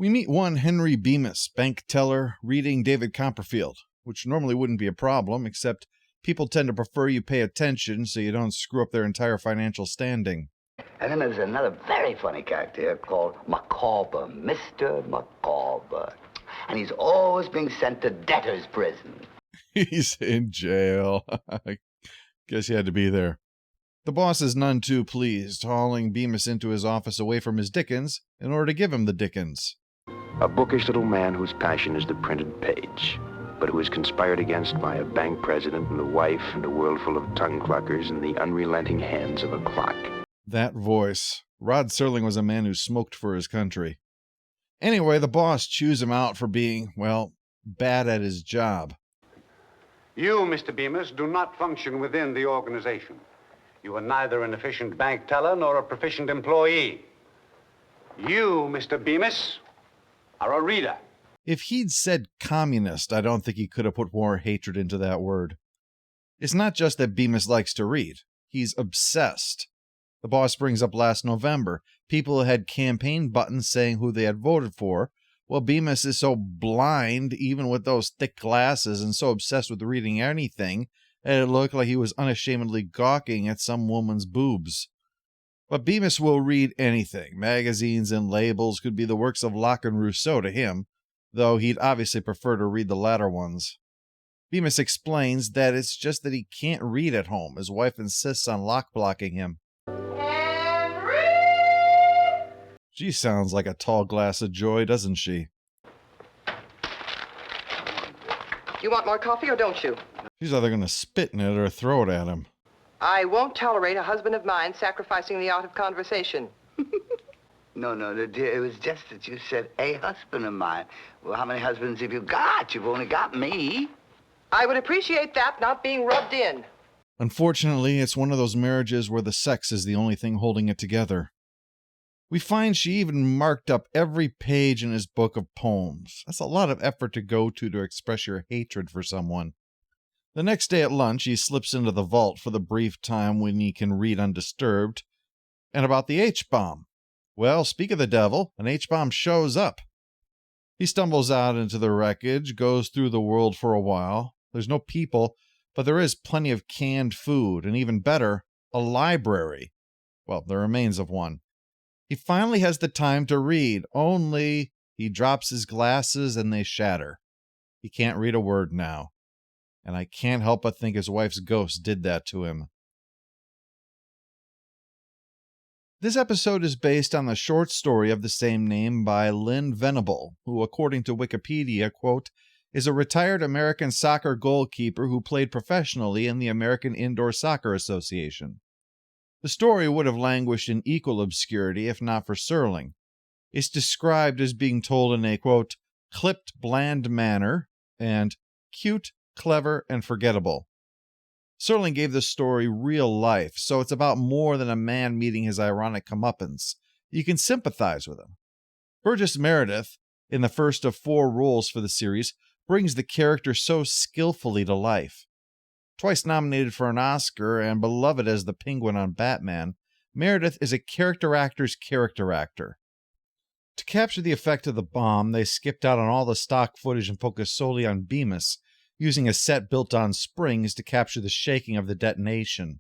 We meet one Henry Bemis, bank teller, reading David Copperfield, which normally wouldn't be a problem, except people tend to prefer you pay attention so you don't screw up their entire financial standing. And then there's another very funny character here called Micawber, Mr. Micawber. And he's always being sent to debtor's prison. He's in jail. I guess he had to be there. The boss is none too pleased, hauling Bemis into his office away from his Dickens in order to give him the Dickens. A bookish little man whose passion is the printed page, but who is conspired against by a bank president and a wife and a world full of tongue-cluckers and the unrelenting hands of a clock. That voice. Rod Serling was a man who smoked for his country. Anyway, the boss chews him out for being, well, bad at his job. You, Mr. Bemis, do not function within the organization. You are neither an efficient bank teller nor a proficient employee. You, Mr. Bemis, are a reader. If he'd said communist, I don't think he could have put more hatred into that word. It's not just that Bemis likes to read. He's obsessed. The boss brings up last November. People had campaign buttons saying who they had voted for. Well, Bemis is so blind, even with those thick glasses, and so obsessed with reading anything, that it looked like he was unashamedly gawking at some woman's boobs. But Bemis will read anything. Magazines and labels could be the works of Locke and Rousseau to him, though he'd obviously prefer to read the latter ones. Bemis explains that it's just that he can't read at home. His wife insists on lock-blocking him. She sounds like a tall glass of joy, doesn't she? You want more coffee or don't you? She's either going to spit in it or throw it at him. I won't tolerate a husband of mine sacrificing the art of conversation. No, dear, it was just that you said a husband of mine. Well, how many husbands have you got? You've only got me. I would appreciate that not being rubbed in. Unfortunately, it's one of those marriages where the sex is the only thing holding it together. We find she even marked up every page in his book of poems. That's a lot of effort to go to express your hatred for someone. The next day at lunch, he slips into the vault for the brief time when he can read undisturbed. And about the H-bomb. Well, speak of the devil, an H-bomb shows up. He stumbles out into the wreckage, goes through the world for a while. There's no people, but there is plenty of canned food, and even better, a library. Well, the remains of one. He finally has the time to read, only he drops his glasses and they shatter. He can't read a word now. And I can't help but think his wife's ghost did that to him. This episode is based on the short story of the same name by Lynn Venable, who, according to Wikipedia, quote, is a retired American soccer goalkeeper who played professionally in the American Indoor Soccer Association. The story would have languished in equal obscurity if not for Serling. It's described as being told in a, quote, clipped, bland manner, and cute, clever, and forgettable. Serling gave the story real life, so it's about more than a man meeting his ironic comeuppance. You can sympathize with him. Burgess Meredith, in the first of 4 roles for the series, brings the character so skillfully to life. Twice nominated for an Oscar and beloved as the Penguin on Batman, Meredith is a character actor's character actor. To capture the effect of the bomb, they skipped out on all the stock footage and focused solely on Bemis, using a set built on springs to capture the shaking of the detonation.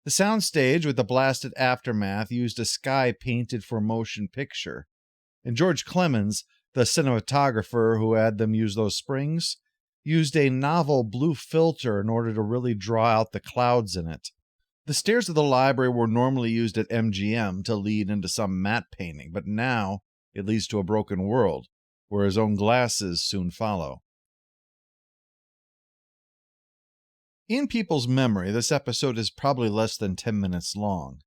The soundstage with the blasted aftermath used a sky painted for motion picture. And George Clemens, the cinematographer who had them use those springs, used a novel blue filter in order to really draw out the clouds in it. The stairs of the library were normally used at MGM to lead into some matte painting, but now it leads to a broken world, where his own glasses soon follow. In people's memory, this episode is probably less than 10 minutes long.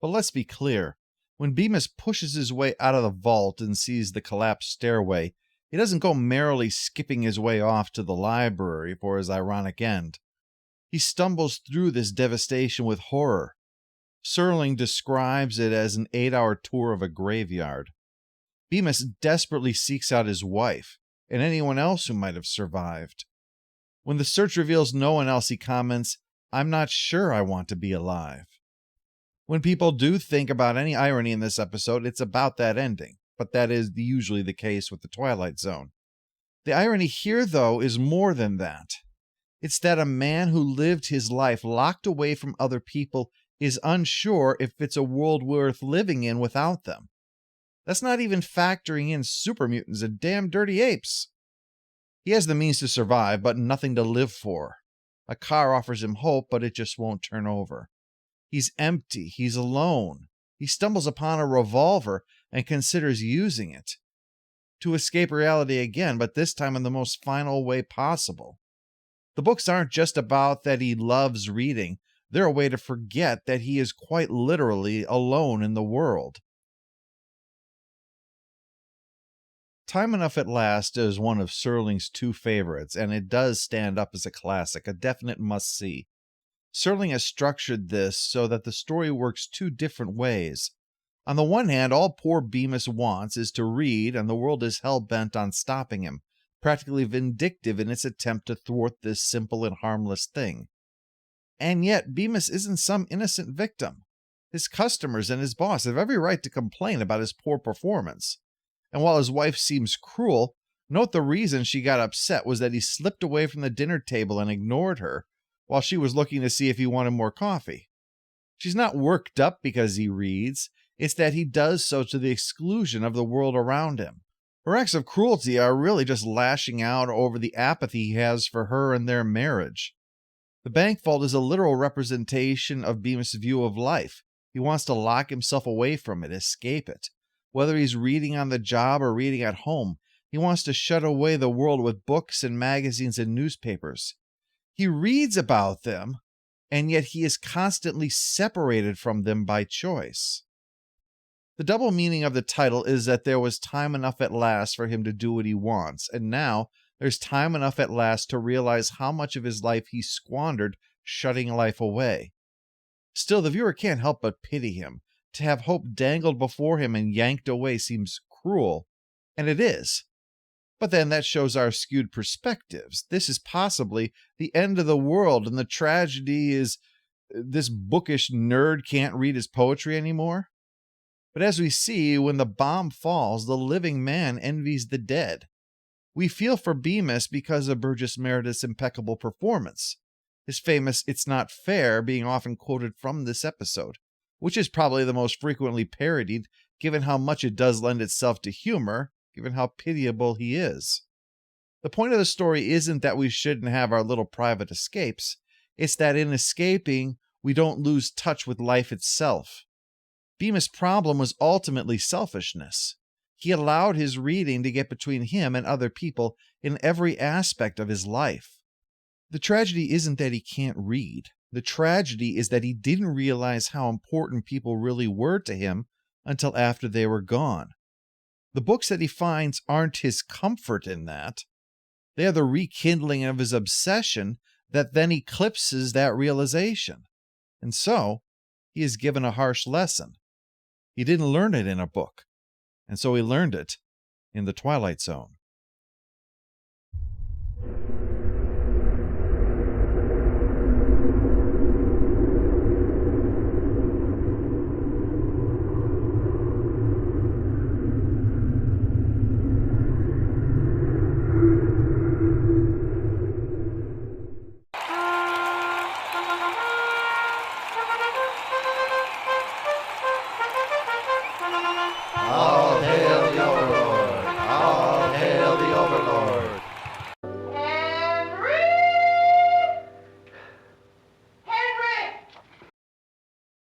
But let's be clear, when Bemis pushes his way out of the vault and sees the collapsed stairway, he doesn't go merrily skipping his way off to the library for his ironic end. He stumbles through this devastation with horror. Serling describes it as an 8-hour tour of a graveyard. Bemis desperately seeks out his wife, and anyone else who might have survived. When the search reveals no one else, he comments, "I'm not sure I want to be alive." When people do think about any irony in this episode, it's about that ending. but that is usually the case with the Twilight Zone. The irony here, though, is more than that. It's that a man who lived his life locked away from other people is unsure if it's a world worth living in without them. That's not even factoring in super mutants and damn dirty apes. He has the means to survive, but nothing to live for. A car offers him hope, but it just won't turn over. He's empty. He's alone. He stumbles upon a revolver and considers using it to escape reality again, but this time in the most final way possible. The books aren't just about that he loves reading. They're a way to forget that he is quite literally alone in the world. Time Enough at Last is one of Serling's two favorites, and it does stand up as a classic, a definite must-see. Serling has structured this so that the story works two different ways. On the one hand, all poor Bemis wants is to read, and the world is hell-bent on stopping him, practically vindictive in its attempt to thwart this simple and harmless thing. And yet, Bemis isn't some innocent victim. His customers and his boss have every right to complain about his poor performance. And while his wife seems cruel, note the reason she got upset was that he slipped away from the dinner table and ignored her while she was looking to see if he wanted more coffee. She's not worked up because he reads. It's that he does so to the exclusion of the world around him. Her acts of cruelty are really just lashing out over the apathy he has for her and their marriage. The bank vault is a literal representation of Bemis' view of life. He wants to lock himself away from it, escape it. Whether he's reading on the job or reading at home, he wants to shut away the world with books and magazines and newspapers. He reads about them, and yet he is constantly separated from them by choice. The double meaning of the title is that there was time enough at last for him to do what he wants, and now there's time enough at last to realize how much of his life he squandered shutting life away. Still, the viewer can't help but pity him. To have hope dangled before him and yanked away seems cruel, and it is. But then that shows our skewed perspectives. This is possibly the end of the world, and the tragedy is this bookish nerd can't read his poetry anymore. But as we see, when the bomb falls, the living man envies the dead. We feel for Bemis because of Burgess Meredith's impeccable performance, his famous "It's Not Fair" being often quoted from this episode, which is probably the most frequently parodied, given how much it does lend itself to humor, given how pitiable he is. The point of the story isn't that we shouldn't have our little private escapes, it's that in escaping, we don't lose touch with life itself. Bemis' problem was ultimately selfishness. He allowed his reading to get between him and other people in every aspect of his life. The tragedy isn't that he can't read. The tragedy is that he didn't realize how important people really were to him until after they were gone. The books that he finds aren't his comfort in that. They are the rekindling of his obsession that then eclipses that realization. And so, he is given a harsh lesson. He didn't learn it in a book, and so he learned it in the Twilight Zone.